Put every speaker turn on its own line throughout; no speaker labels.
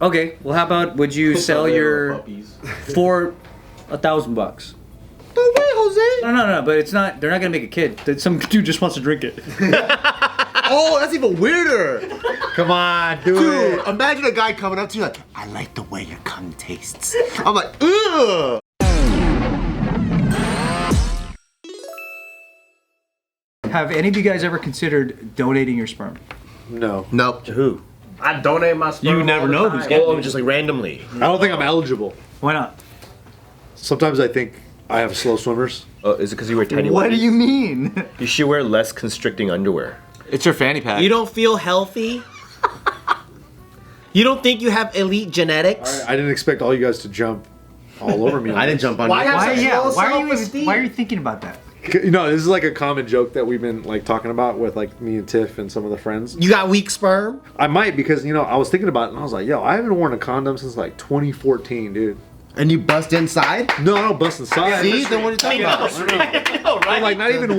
Okay, well, how about would you sell your for $1,000? No
way, Jose.
No, but it's not. They're not gonna make a kid. Some dude just wants to drink it.
Oh, that's even weirder.
Come on, do it.
Dude, imagine a guy coming up to you like, I like the way your cum tastes. I'm like, ugh.
Have any of you guys ever considered donating your sperm?
No.
Nope.
To who? I donate my sperm.
You never know who's
getting
getting it.
just like randomly.
I don't think I'm eligible.
Why not?
Sometimes I think I have slow swimmers.
Oh, is it because you wear tiny
What do
whities?
you mean?
You should wear less constricting underwear.
It's your fanny pack.
You don't feel healthy? You don't think you have elite genetics?
I didn't expect all you guys to jump all over me.
I didn't jump on you.
Why are you thinking about that?
You know, this is like a common joke that we've been like talking about with like me and Tiff and some of the friends.
You got weak sperm?
I might because, you know, I was thinking about it and I was like, yo, I haven't worn a condom since like 2014, dude.
And you bust inside?
No, I don't bust inside.
See, then what are you talking about?
Like not even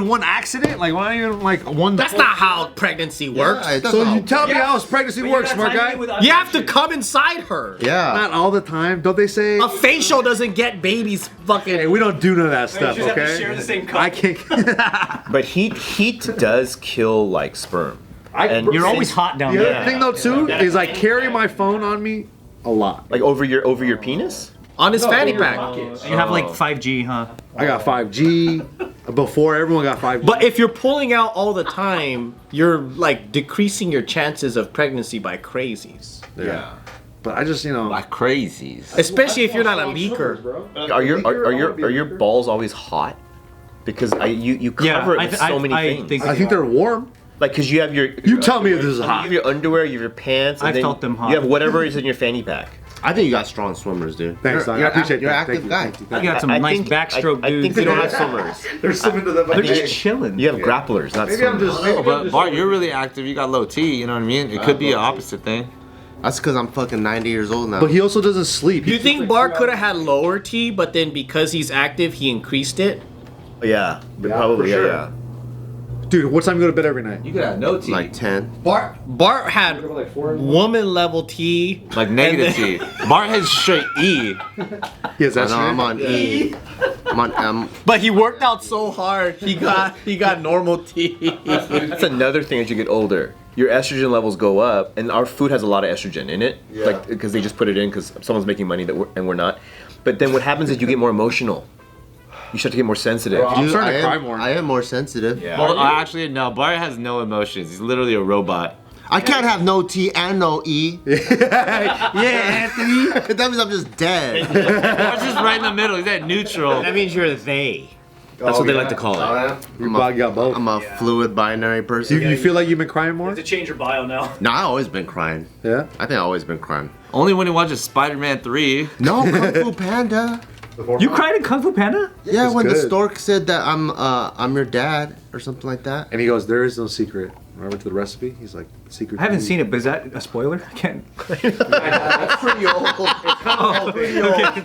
one accident. Like not even like one.
That's not how pregnancy works.
Yeah,
So you tell me how pregnancy works, smart guy.
You have to come inside her.
Yeah.
Not all the time, don't they say?
A facial doesn't get babies fucking.
Hey, we don't do none of that stuff,
just have to
okay?
share the same cup.
I can't.
But heat does kill like sperm. And
You're always hot down
The
there.
other thing though too is I carry my phone on me a lot.
like over your penis.
On his fanny pack.
You have like 5G, huh?
I got 5G. Before everyone got 5G.
But if you're pulling out all the time, you're like decreasing your chances of pregnancy by crazies.
yeah. But I just, you know.
Like crazies.
Especially if you're not a leaker.
Are your balls always hot? Because you cover it with so many things.
I think they're warm.
Like, cause you have your.
You tell me if this is
You
hot.
have your underwear, you have your pants. And
I've
then
felt them hot.
You have whatever is in your fanny pack.
I think you got strong swimmers, dude.
Thanks, Doc. I
You're
appreciate
You're an
that.
active guy.
You got some nice backstroke
I
dudes.
think you don't have swimmers.
They're swimming to the.
They're just chilling.
You have grapplers, not
Maybe I'm
swimmers.
just.
No, but Bart, you're really active. You got low T. You know what I mean? It could be an opposite thing.
That's because I'm fucking 90 years old now.
But he also doesn't sleep.
Do you think Bart could have had lower T, but then because he's active, he increased it?
Yeah,
Yeah,
probably.
for sure.
Yeah.
Dude, what time you go to bed every night?
You could have no T.
like 10.
Bart had woman level T.
Like negative T. Bart has straight E.
Yes,
I
that's
know, I'm on E. I'm on M.
But he worked out so hard, he got normal T.
That's another thing as you get older. Your estrogen levels go up, and our food has a lot of estrogen in it, like because they just put it in because someone's making money and we're not. But then what happens is you get more emotional. You start to get more sensitive.
I'm starting to cry more.
I am more sensitive.
Yeah.
Well, actually, no. Bart has no emotions. He's literally a robot.
I can't have no T and no E.
Yeah, Anthony.
That means I'm just dead.
Bart's just right in the middle. He's at neutral.
That means you're they.
That's what they like to call it.
You got both.
I'm a fluid binary person.
You feel like you've been crying more?
To change your bio now.
No, I've always been crying.
Yeah.
I think I've always been crying.
Only when he watches Spider-Man 3.
No, Kung Fu Panda.
You cried in Kung Fu Panda?
Yeah,
It's
when the
good.
stork said that I'm your dad or something like that.
And he goes, there is no secret. Remember to the recipe? He's like, secret.
I haven't seen it, but is that a spoiler? I can't.
That's pretty old.
Okay.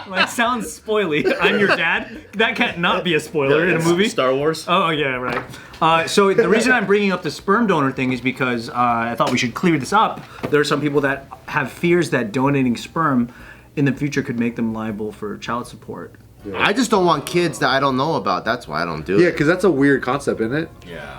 Like, sounds spoily. I'm your dad? That can't not be a spoiler in a movie.
Star Wars.
Oh, yeah, right. So the reason I'm bringing up the sperm donor thing is because I thought we should clear this up. There are some people that have fears that donating sperm in the future could make them liable for child support.
I just don't want kids that I don't know about. That's why I don't do
Yeah,
it.
because that's a weird concept, isn't it?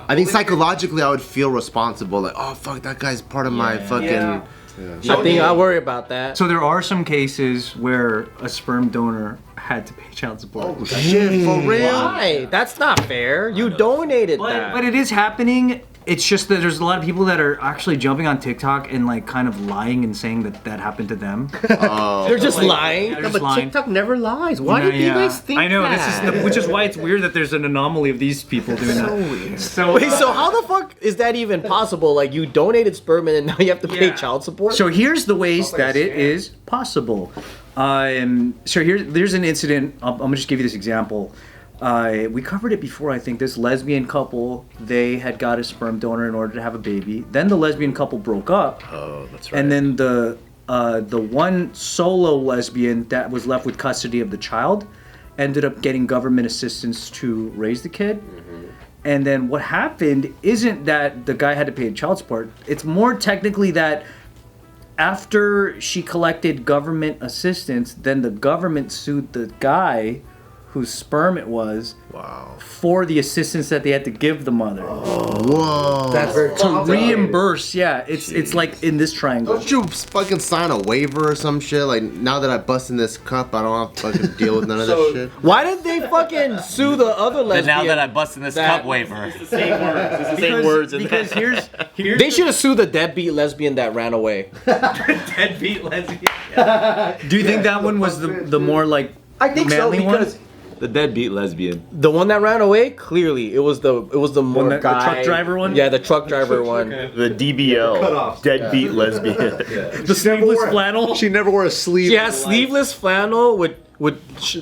I think psychologically I would feel responsible. Like, oh, fuck, that guy's part of my fucking...
I think I worry about that.
So there are some cases where a sperm donor had to pay child support.
Oh, shit, for real?
Why? That's not fair. You donated that.
But it is happening. It's just that there's a lot of people that are actually jumping on TikTok and like kind of lying and saying that that happened to them.
They're just lying.
they're just
But
lying.
TikTok never lies. Why
No,
do you guys think
I know
that?
which is why it's weird that there's an anomaly of these people doing that.
weird.
So
Wait, so how the fuck is that even possible? Like, you donated sperm and then now you have to pay child support?
So here's the ways that it is possible. So there's an incident. I'm gonna just give you this example. We covered it before, I think. This lesbian couple, they had got a sperm donor in order to have a baby. Then the lesbian couple broke up.
Oh, that's right.
And then the one solo lesbian that was left with custody of the child ended up getting government assistance to raise the kid. And then what happened isn't that the guy had to pay child support. It's more technically that after she collected government assistance, then the government sued the guy whose sperm it was for the assistance that they had to give the mother.
Whoa.
That's very
To reimburse, it's like in this triangle.
Don't you fucking sign a waiver or some shit? Like, now that I bust in this cup, I don't have to fucking deal with none of this shit.
Why did they fucking sue the other lesbian?
Now that I bust in this cup waiver.
It's the same words. It's the same words.
Because here's
They should have sued the deadbeat lesbian that ran away.
deadbeat lesbian. Do you think that one was the more like
I think so
manly
because
one?
The deadbeat lesbian.
the one that ran away, clearly it was the more
the
guy.
truck driver one?
Yeah, the truck driver one.
The DBL. Deadbeat lesbian.
The sleeveless flannel.
She never wore a sleeve.
She has sleeveless flannel with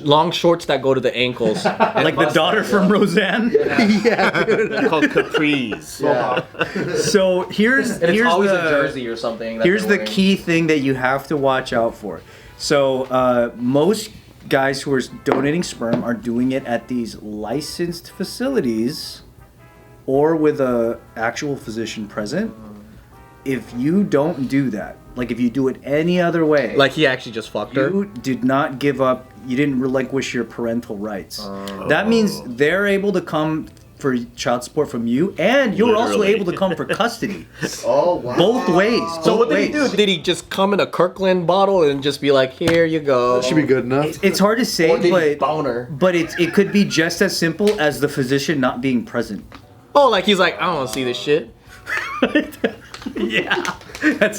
long shorts that go to the ankles.
Like the daughter from Roseanne.
It's called capris.
So here's
It's always
the
a jersey or something. that
here's
they're
the
wearing.
key thing that you have to watch out for. So most guys who are donating sperm are doing it at these licensed facilities or with a actual physician present. If you don't do that, like if you do it any other way,
Like he actually just fucked her.
you did not give up, you didn't relinquish your parental rights. That means they're able to come for child support from you, and you're also
Literally.
able to come for custody.
Oh, wow.
Both ways.
So what
both
did he
ways.
do? Did he just come in a Kirkland bottle and just be like, "Here you go"?
That should be good enough.
It's hard to say,
Or did he
but
boner?
it could be just as simple as the physician not being present.
Oh, like he's like, I don't want to see this shit.
Yeah, that's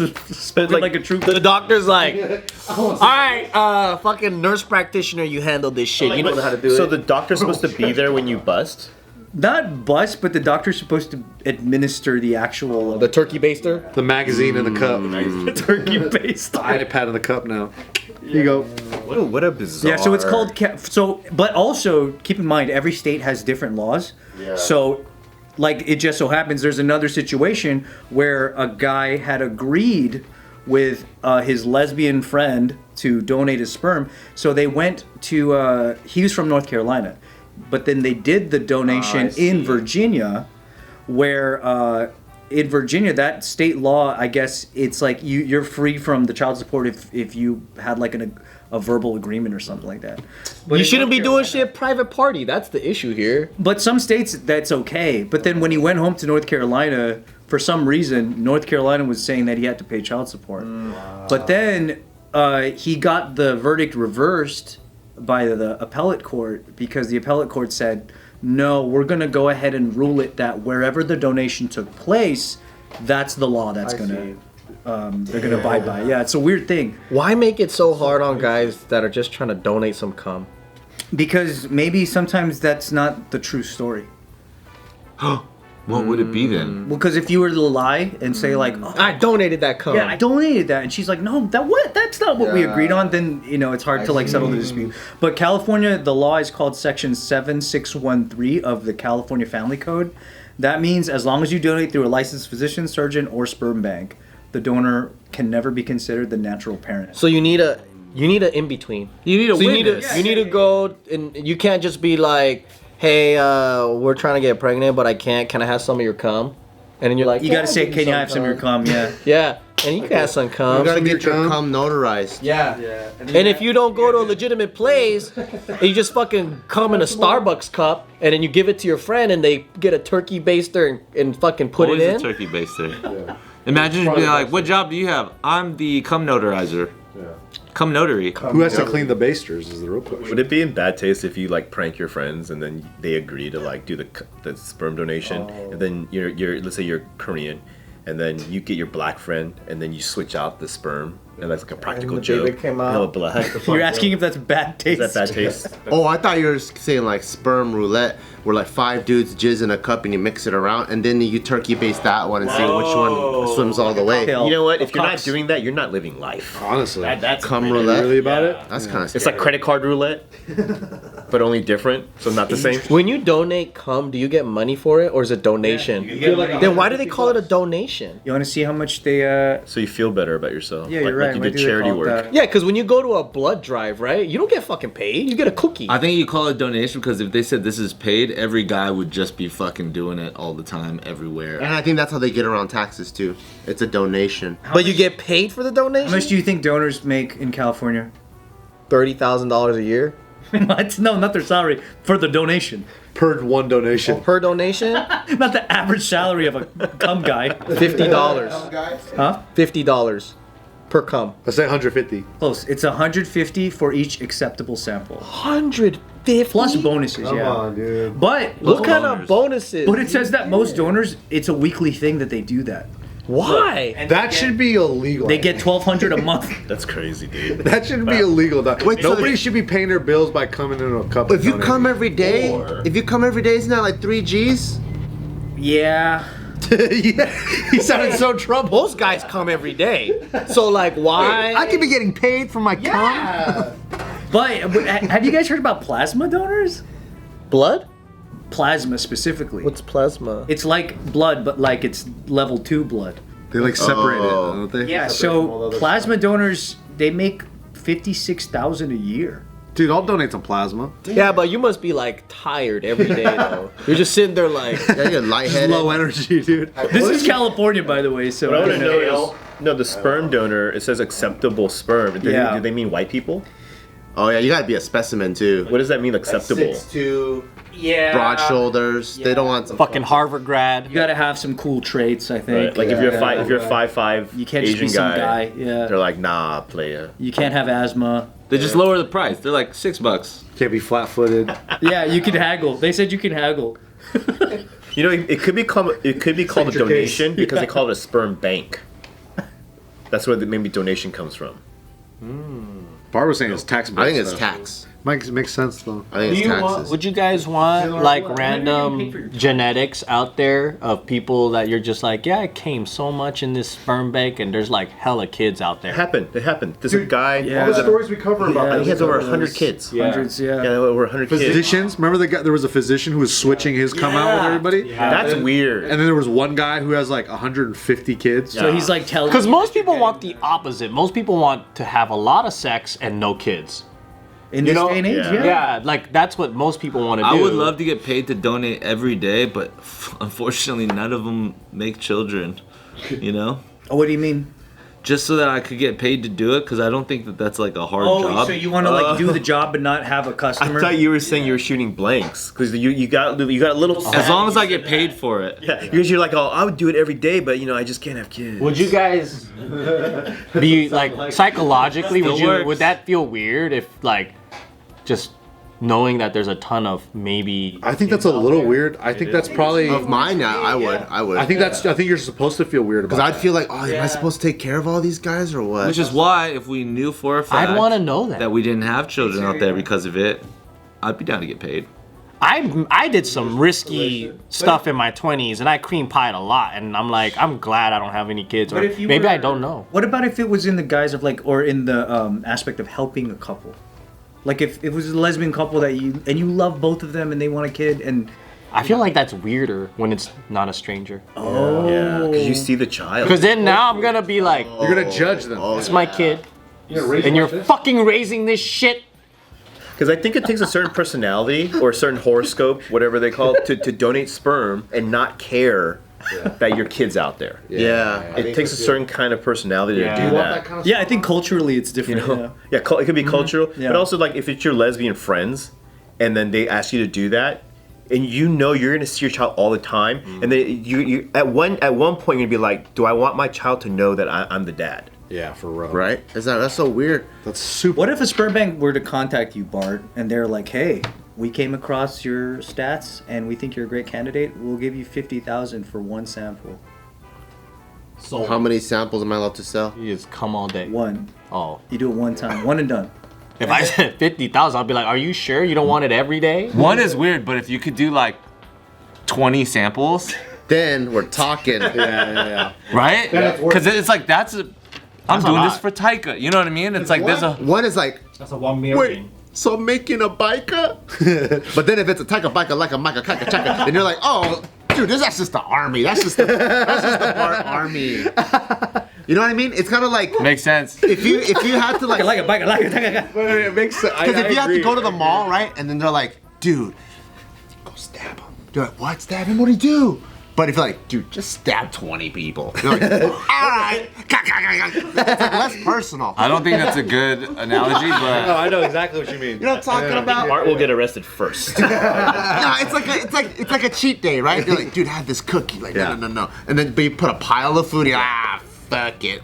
like a true.
The doctor's like, all right, fucking nurse practitioner, you handle this shit. You know how to do
So
it.
the doctor's supposed to be there when you bust?
Not bust, but the doctor's supposed to administer the actual
The turkey baster.
The magazine in the cup.
turkey based.
The iPad in the cup now. Here you go.
What a bizarre.
Yeah, so it's called but also keep in mind every state has different laws.
Yeah.
So like it just so happens there's another situation where a guy had agreed with his lesbian friend to donate his sperm. So they went to he was from North Carolina, but then they did the donation in Virginia, where in Virginia, that state law, I guess it's like you're free from the child support if you had like a verbal agreement or something like that. But
You
in
shouldn't
North
be doing
Carolina-
shit private party. That's the issue here.
But some states that's okay. But then when he went home to North Carolina, for some reason, North Carolina was saying that he had to pay child support. But then he got the verdict reversed by the appellate court because the appellate court said, no, we're going to go ahead and rule it that wherever the donation took place, that's the law that's going to they're going to abide by. Yeah, it's a weird thing.
Why make it so hard on guys that are just trying to donate some cum?
Because maybe sometimes that's not the true story.
What would it be then?
Well, because if you were to lie and say like, oh,
I donated that cum.
yeah, I donated that, and she's like, no, that's not what we agreed on. Then it's hard to like settle the dispute. But California, the law is called Section 7613 of the California Family Code. That means as long as you donate through a licensed physician, surgeon, or sperm bank, the donor can never be considered the natural parent.
So you need an in between.
You need a
So you need
witness.
to you need to go and you can't just be like, hey, we're trying to get pregnant, but I can't. Can I have some of your cum? And then you're like,
You
yeah,
gotta
I'll
say,
give you
can you have some of your cum? Yeah.
Yeah, and you can have some cum.
You gotta
Some
get your
cum.
cum notarized.
Yeah. And if you don't go to a legitimate place, and you just fucking come in a Starbucks cup, and then you give it to your friend, and they get a turkey baster and fucking put
What
it
is
in.
a turkey baster? Imagine being like, what job do you have? I'm the cum notarizer. Cum notary.
Who has to clean the basters is the real question.
Would it be in bad taste if you like prank your friends and then they agree to like do the sperm donation and then you're let's say you're Korean and then you get your black friend and then you switch out the sperm and that's like a practical
the
joke.
baby came out.
No black.
You're asking if that's bad taste.
Is that bad taste?
Oh, I thought you were saying like sperm roulette, where like 5 dudes jizz in a cup and you mix it around, and then you turkey base that one and see which one swims all the way.
Cocktail.
You know what? If you're not
Cox.
doing that, you're not living life.
Honestly.
That's
Cum
really-
roulette?
Really about it?
That's kind of
It's like credit card roulette, but only different, so not the same.
When you donate cum, do you get money for it, or is it donation? Then why do they call it a donation?
You want to see how much they?
So you feel better about yourself.
Yeah, you're
like
right.
you
Why
did
do they
charity
call it
work.
that?
Yeah, because when you go to a blood drive, right, you don't get fucking paid. You get a cookie.
I think you call it donation because if they said this is paid, every guy would just be fucking doing it all the time, everywhere.
And I think that's how they get around taxes too. It's a donation.
But you get paid for the donation?
How much do you think donors make in California?
$30,000 a year
What? No, not their salary. For the donation.
Per one donation.
per donation.
Not the average salary of a cum guy.
$50.
Huh?
$50 per cum.
Let's say 150.
Close. It's 150 for each acceptable sample.
150
Plus bonuses, yeah.
dude.
But
What kind of bonuses?
But it says that most donors, it's a weekly thing that they do that.
Why?
And
That should be illegal.
They get $1,200 a month.
That's crazy, dude.
That should be illegal.
Wait, so
Nobody
they-
should be paying their bills by coming into a cup.
If you come every day, isn't that like 3 G's?
Yeah.
Yeah, he sounded so troubled.
Most guys come every day. So like, why?
I could be getting paid for my cum.
But have you guys heard about plasma donors?
Blood?
Plasma specifically.
What's plasma?
It's like blood, but like it's level 2 blood.
They like separate
Oh.
it, don't they?
Yeah,
Separate from all the
so
other
plasma donors, they make $56,000 a year.
stuff. Dude, I'll donate some plasma.
Yeah, but you must be like tired every day though. You're just sitting there like.
Yeah, you're lightheaded.
Low energy, dude.
This is California, by the way, so
What I
I
want to
don't
know
know.
is, no, the sperm donor, it says acceptable sperm.
Yeah.
Do they mean white people?
Oh yeah, you gotta be a specimen too.
What does that mean, acceptable?
6'2",
Yeah.
broad shoulders. They don't want some
Fucking Harvard grad.
You gotta have some cool traits, I think.
Right? Like if you're if you're 5'5",
You can't just
Asian
be some
guy,
guy. Yeah.
they're like, nah, player.
You can't have asthma.
They just lower the price. They're like $6.
Can't be flat-footed.
Yeah, you can haggle. They said you can haggle.
You know, it could be called a
your
donation
case.
because they call it a sperm bank. That's where maybe donation comes from.
Bart was saying it's tax.
I think it's tax.
Makes sense though.
I think it's taxes.
Would you guys want like
Maybe you
random
pay for your-
genetics out there of people that you're just like, yeah, I came so much in this sperm bank, and there's like hella kids out
It
there.
happened. It happened. There's a guy.
Yeah.
All the stories we cover about
Yeah,
I think he has over
those-
100 kids.
Hundreds, yeah.
Yeah, over 100 kids.
Physicians. Remember the guy? There was a physician who was switching his cum out with everybody.
That's weird.
And then there was one guy who has like 150 kids.
So he's like telling
Because
you
most
that you're
people want
getting-
the opposite. Most people want to have a lot of sex and no kids.
in this
know-
day and age,
Yeah.
yeah.
Yeah, like that's what most people want to do.
I would love to get paid to donate every day, but unfortunately, none of them make children. You know,
Oh, what do you mean?
just so that I could get paid to do it, because I don't think that that's like a hard
Oh,
job.
so you want to like do the job but not have a
I
customer?
thought you were saying you were shooting blanks because you got a little.
As long as I get paid for it.
Yeah, because you're like, oh, I would do it every day, but I just can't have kids.
Would you guys be like psychologically?
Still works.
Would that feel weird if like just knowing that there's a ton of maybe?
I think that's a little weird. I think that's probably.
Of mine, yeah, I would.
I think that's. I think you're supposed to feel weird about.
Because I'd feel like, oh, am I supposed to take care of all these guys or what?
Which is why, if we knew for a fact
I'd want to know that.
that we didn't have children out there because of it, I'd be down to get paid.
I did some risky stuff in my 20s, and I cream pied a lot, and I'm like, I'm glad I don't have any kids, or
But if you
maybe
were-
I don't know.
What about if it was in the guise of like, or in the aspect of helping a couple? Like if it was a lesbian couple that you love both of them and they want a kid and
I feel like that's weirder when it's not a stranger.
Yeah, because you see the child.
Because then now I'm gonna be like,
You're gonna judge them.
it's my kid, and you're fucking raising this shit.
Because I think it takes a certain personality or a certain horoscope, whatever they call it, to donate sperm and not care that your kid's out there.
yeah.
It takes a certain kind of personality
Yeah.
to
You
do
want
that.
yeah, I think culturally it's different.
Yeah, it could be cultural,
Yeah.
but also like if it's your lesbian friends, and then they ask you to do that, and you're gonna see your child all the time, and then you at one point you're gonna be like, do I want my child to know that I'm the dad?
Yeah, for real.
Right? That's so weird.
That's super.
What if a sperm bank were to contact you, Bart, and they're like, "Hey, we came across your stats and we think you're a great candidate. We'll give you $50,000 for one sample."
So
How many samples am I allowed to sell?
you just come all day.
One.
Oh,
You do it one time, one and done.
if I said 50,000, I'd be like, are you sure you don't want it every day?
One is weird, but if you could do like 20 samples,
Then we're talking.
Yeah.
right? Because it's like I'm
a
doing this
lot.
for Taika. You know what I mean? It's like there's a
One is like,
That's a 1
wait, so I'm making a biker? But then if it's a type of biker like a Micah Kaka Chaka, then you're like, oh, dude, that's just the army. That's just the Bart army. You know what I mean? It's kind of like
Makes sense.
if you had to like
It makes sense.
because if you have to go to the mall, right? And then they're like, dude, go stab him. You're like, what? Stab him? What'd he do? But if you're like, dude, just stab 20 people. You're like, all right. It's less personal.
I don't think that's a good analogy,
No,
but
I know exactly what you mean.
You know what I'm talking about?
Bart will get arrested first.
No, it's like a cheat day, right? You're like, dude, have this cookie. Like, no. And then but you put a pile of food. You're like, fuck it.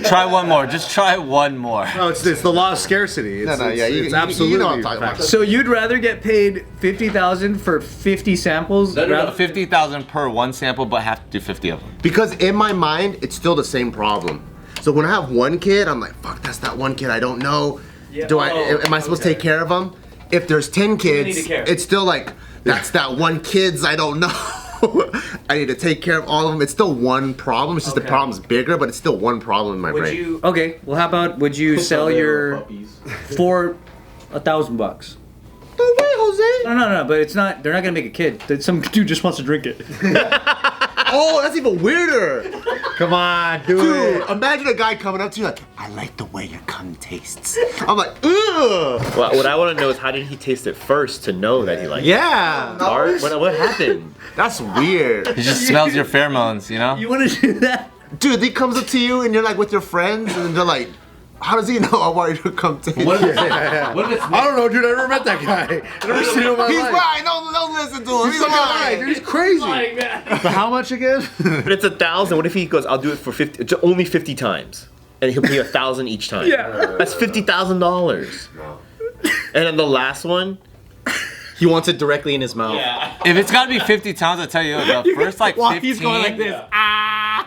try one more. Just try one more.
No, it's the law of scarcity. It's, it's absolutely.
You know what I'm talking about.
So you'd rather get paid $50,000 for 50 samples? rather-
50,000 per one sample, but have to do 50 of them.
Because in my mind, it's still the same problem. So when I have one kid, I'm like, fuck, that's that one kid I don't know. Am I supposed to take care of him? If there's 10 kids, it's still like, that's that one kids I don't know. I need to take care of all of them. It's still one problem. It's just the problem's bigger, but it's still one problem in my brain.
Okay, well, how about would you sell your for $1,000?
No way, Jose.
No, but it's not. They're not gonna make a kid. Some dude just wants to drink it.
Oh, that's even weirder.
Come on, do
Dude,
it.
imagine a guy coming up to you like, I like the way your cum tastes. I'm like, ugh.
Well, what I want to know is how did he taste it first to know that he liked it?
Yeah.
Bart, what happened?
That's weird.
He just smells your pheromones, you know?
You want to do that?
Dude, he comes up to you and you're like with your friends and they're like, how does he know I want you to come taste?
What if it's
I don't know, dude. I never met that guy. I never seen him in my
He's
life.
right. Don't listen to him. He's
Right,
lying.
dude, he's crazy. But how much again?
But it's 1,000. What if he goes, I'll do it for 50, only 50 times. And he'll pay 1,000 each time.
Yeah.
That's $50,000. And then the last one, he wants it directly in his mouth.
If it's gotta be 50 times, I tell you, the first like 15.
He's going like this.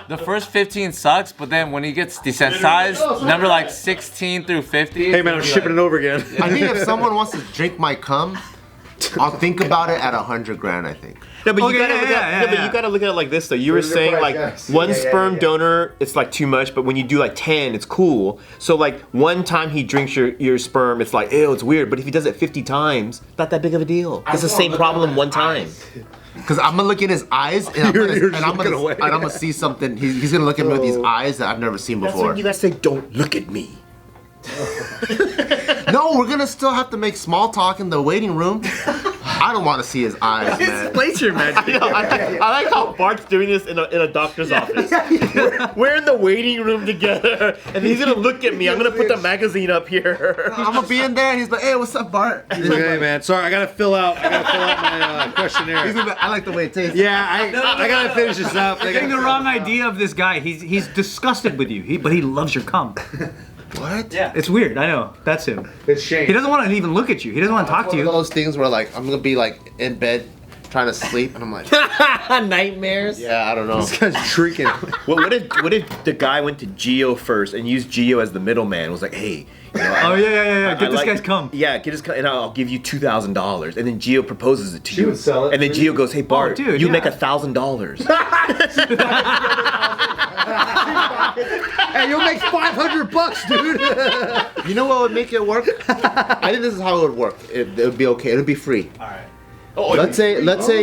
The first 15 sucks, but then when he gets desensitized, number like 16 through 50.
Hey man, I'm shipping it over again.
I think if someone wants to drink my cum, I'll think about it at $100,000. I think.
No, but
Okay,
you gotta look at but you gotta look at it like this though. You were saying like one sperm donor, it's like too much, but when you do like 10, it's cool. So like one time he drinks your sperm, it's like ew, it's weird. But if he does it 50 times, not that big of a deal. It's the same problem one time.
Because I'm gonna look in his eyes and I'm gonna see something. He's gonna look at me with these eyes that I've never seen
That's
before.
when you guys say, "Don't look at me."
No, we're gonna still have to make small talk in the waiting room. I don't want to see his eyes, man.
Glacier magic.
I like how Bart's doing this in a doctor's office. We're in the waiting room together, and he's gonna look at me. I'm gonna put the magazine up here.
I'm gonna be in there, and he's like, "Hey, what's up, Bart?" He's like,
Okay, man. Sorry, I gotta fill out my questionnaire.
he's gonna be, I like the way it tastes.
Yeah, I gotta finish this up.
You're getting the wrong idea of this guy. He's disgusted with you, but he loves your cum.
What?
Yeah. It's weird. I know. That's him.
It's Shane.
He doesn't want to even look at you. He doesn't want to talk to
One of
you.
those things where like I'm gonna be like in bed trying to sleep, and I'm like,
Nightmares.
yeah, I don't know.
This guy's shrieking.
What if the guy went to Geo first and used Geo as the middleman? Was like, hey, you know,
Oh yeah. Get
I
this
like-
guy's cum.
Yeah, get his cum, and I'll give you $2,000. And then Geo proposes it to
She
you.
would sell it
And then
for
Geo goes, hey Bart,
dude,
you
yeah.
make $1,000.
Hey, you'll make $500, dude.
You know what would make it work? I think this is how it would work. It would be okay. It would be free.
All right.
Let's say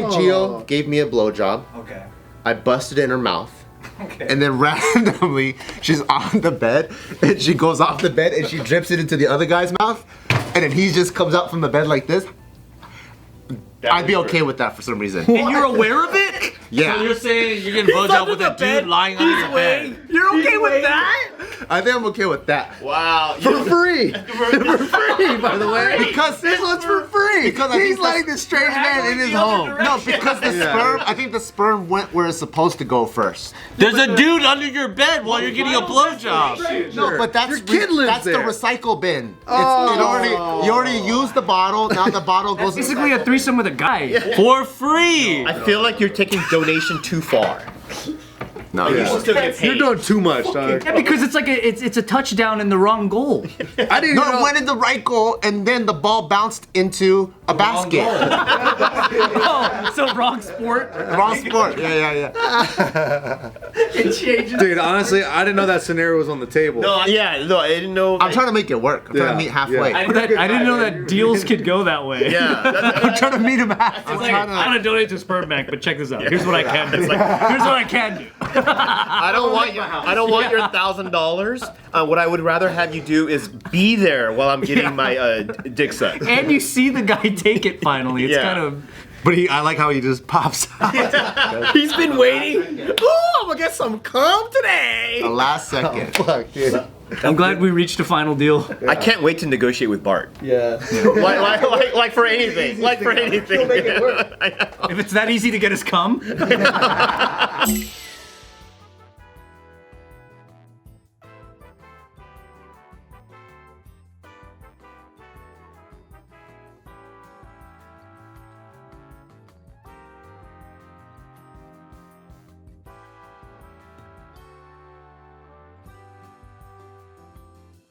Gio gave me a blowjob.
Okay.
I busted in her mouth.
Okay.
And then randomly, she's on the bed, and she goes off the bed, and she drips it into the other guy's mouth, and then he just comes out from the bed like this. I'd be okay with that for some reason.
And you're aware of it?
Yeah,
So you're saying you're getting blowjob with a dude lying on your bed?
You're okay with that?
I think I'm okay with that.
Wow.
For free. For free, by the way.
Because this one's for free. Because he's like the strange man in his home. No, because the sperm. I think the sperm went where it's supposed to go first.
There's a dude under your bed while you're getting a blowjob.
No, but that's
Your kid lives
that's
there.
the recycle bin. You already used the bottle. Now the bottle goes.
Basically a threesome with a guy.
For free.
I feel like you're taking donation too far.
No,
Still get paid.
You're doing too much, dog.
Yeah, because it's like it's a touchdown in the wrong goal.
I didn't
No,
know.
it went in the right goal, and then the ball bounced into A basket.
Oh, so wrong sport.
Wrong sport. Yeah.
It changes.
Dude, honestly, I didn't know that scenario was on the table.
No, yeah, no, I didn't know.
I'm trying to make it work. I'm trying to meet halfway.
I didn't know that deals could go that way.
Yeah,
I'm trying to meet him halfway.
It's like, I want to donate to Sperm Bank, but check this out. Here's what I can do. Here's what I can do.
I don't want your $1,000. What I would rather have you do is be there while I'm getting my dick sucked.
And you see the guy take it finally. It's kind of.
But I like how he just pops out.
He's been waiting. Ooh, I'm gonna get some cum today.
The last second.
Fuck, dude.
I'm glad we reached a final deal.
I can't wait to negotiate with Bart.
Yeah.
Like for anything. Like for anything.
If it's that easy to get us cum.